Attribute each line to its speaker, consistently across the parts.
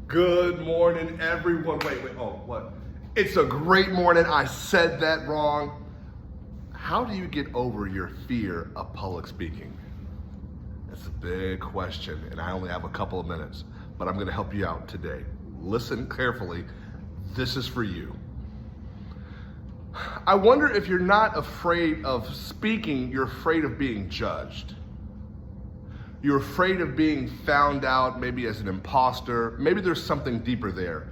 Speaker 1: Good morning, everyone. Wait, oh, what? It's a great morning. I said that wrong. How do you get over your fear of public speaking? That's a big question, and I only have a couple of minutes, but I'm going to help you out today. Listen carefully. This is for you. I wonder if you're not afraid of speaking, you're afraid of being judged. You're afraid of being found out, maybe as an imposter. Maybe there's something deeper there.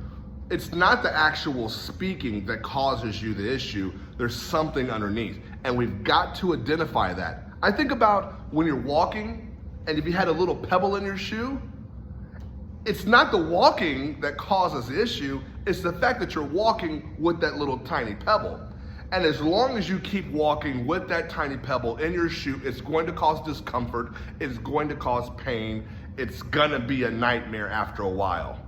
Speaker 1: It's not the actual speaking that causes you the issue. There's something underneath, and we've got to identify that. I think about when you're walking, and if you had a little pebble in your shoe, it's not the walking that causes the issue, it's the fact that you're walking with that little tiny pebble. And as long as you keep walking with that tiny pebble in your shoe, it's going to cause discomfort, it's going to cause pain, it's gonna be a nightmare after a while.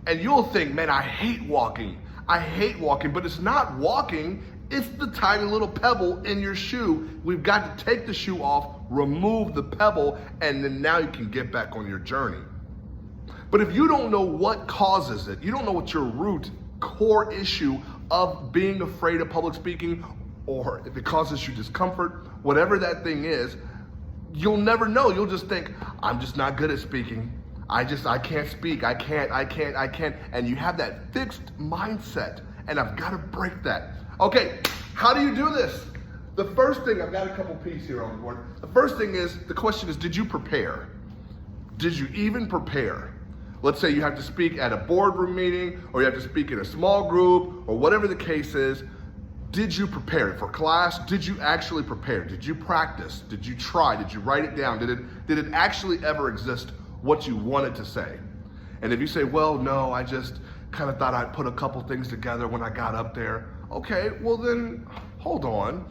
Speaker 1: And you'll think, man, I hate walking, but it's not walking, it's the tiny little pebble in your shoe. We've got to take the shoe off, remove the pebble, and then now you can get back on your journey. But if you don't know what causes it, you don't know what your root core issue of being afraid of public speaking, or if it causes you discomfort, whatever that thing is, you'll never know. You'll just think, I'm just not good at speaking. I can't speak. I can't. And you have that fixed mindset, and I've got to break that. Okay, how do you do this? The first thing, I've got a couple P's here on the board. The first thing is, the question is, did you prepare? Did you even prepare? Let's say you have to speak at a boardroom meeting, or you have to speak in a small group, or whatever the case is. Did you prepare for class? Did you actually prepare? Did you practice? Did you try? Did you write it down? Did it actually ever exist what you wanted to say? And if you say, well, no, I just kind of thought I'd put a couple things together when I got up there. Okay, well then, hold on.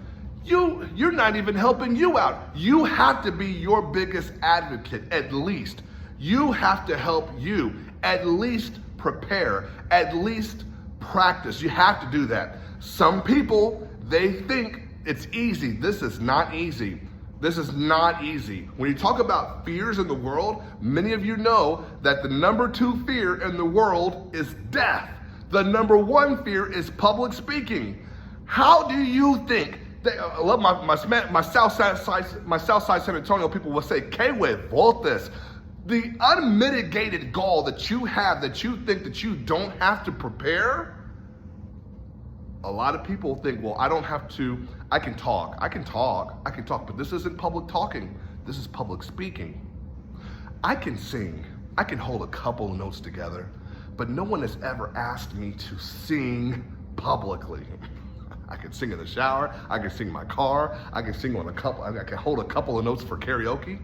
Speaker 1: You're not even helping you out. You have to be your biggest advocate, at least. You have to help you, at least prepare, at least practice. You have to do that. Some people, they think it's easy. This is not easy. This is not easy. When you talk about fears in the world, many of you know that the number 2 fear in the world is death. The number 1 fear is public speaking. How do you think? I love my South Side San Antonio people will say, "Que huevotes." The unmitigated gall that you have, that you think that you don't have to prepare. A lot of people think, well, I don't have to, I can talk, but this isn't public talking. This is public speaking. I can sing, I can hold a couple of notes together, but no one has ever asked me to sing publicly. I can sing in the shower, I can sing in my car, I can hold a couple of notes for karaoke.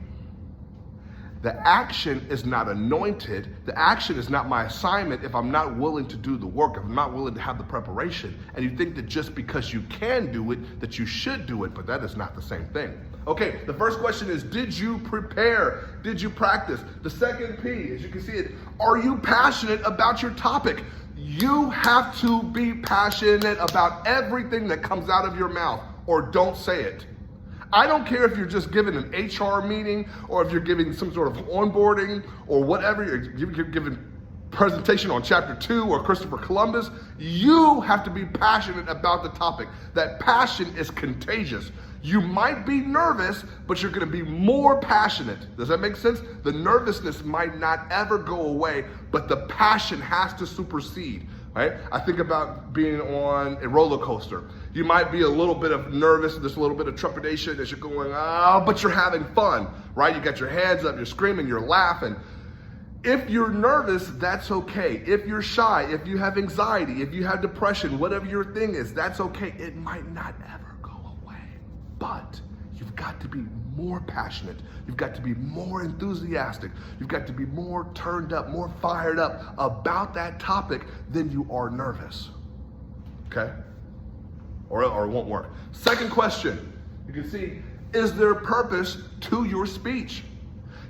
Speaker 1: The action is not anointed. The action is not my assignment if I'm not willing to do the work, if I'm not willing to have the preparation. And you think that just because you can do it, that you should do it, but that is not the same thing. Okay, the first question is, did you prepare? Did you practice? The second P, as you can see it, are you passionate about your topic? You have to be passionate about everything that comes out of your mouth, or don't say it. I don't care if you're just giving an HR meeting, or if you're giving some sort of onboarding, or whatever, you're giving presentation on chapter 2 or Christopher Columbus. You have to be passionate about the topic. That passion is contagious. You might be nervous, but you're gonna be more passionate. Does that make sense? The nervousness might not ever go away, but the passion has to supersede. Right? I think about being on a roller coaster. You might be a little bit of nervous, there's a little bit of trepidation as you're going, but you're having fun, right? You got your hands up, you're screaming, you're laughing. If you're nervous, that's okay. If you're shy, if you have anxiety, if you have depression, whatever your thing is, that's okay. It might not ever go away, but you've got to be more passionate. You've got to be more enthusiastic. You've got to be more turned up, more fired up about that topic than you are nervous. Okay? Or it won't work. Second question, you can see, is there purpose to your speech?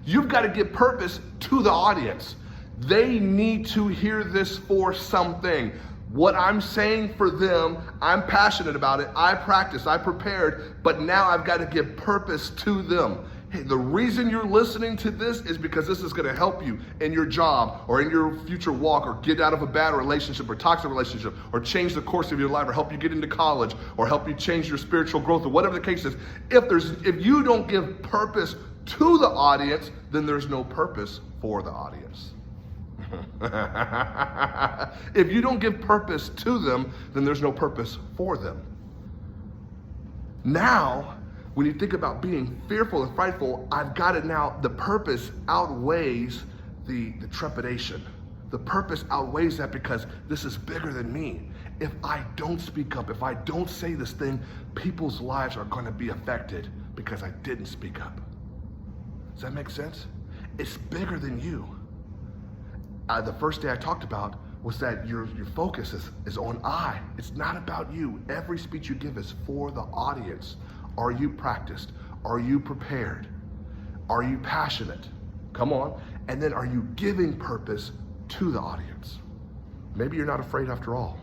Speaker 1: You've got to give purpose to the audience. They need to hear this for something. What I'm saying for them, I'm passionate about it, I practiced, I prepared, but now I've got to give purpose to them. Hey, the reason you're listening to this is because this is going to help you in your job or in your future walk, or get out of a bad relationship or toxic relationship, or change the course of your life, or help you get into college, or help you change your spiritual growth, or whatever the case is. If you don't give purpose to the audience, then there's no purpose for the audience. If you don't give purpose to them, then there's no purpose for them. Now, when you think about being fearful and frightful, I've got it now. The purpose outweighs the trepidation. The purpose outweighs that, because this is bigger than me. If I don't speak up, if I don't say this thing, people's lives are going to be affected because I didn't speak up. Does that make sense? It's bigger than you. The first day I talked about was that your focus is on I. It's not about you. Every speech you give is for the audience. Are you practiced? Are you prepared? Are you passionate? Come on. And then are you giving purpose to the audience? Maybe you're not afraid after all.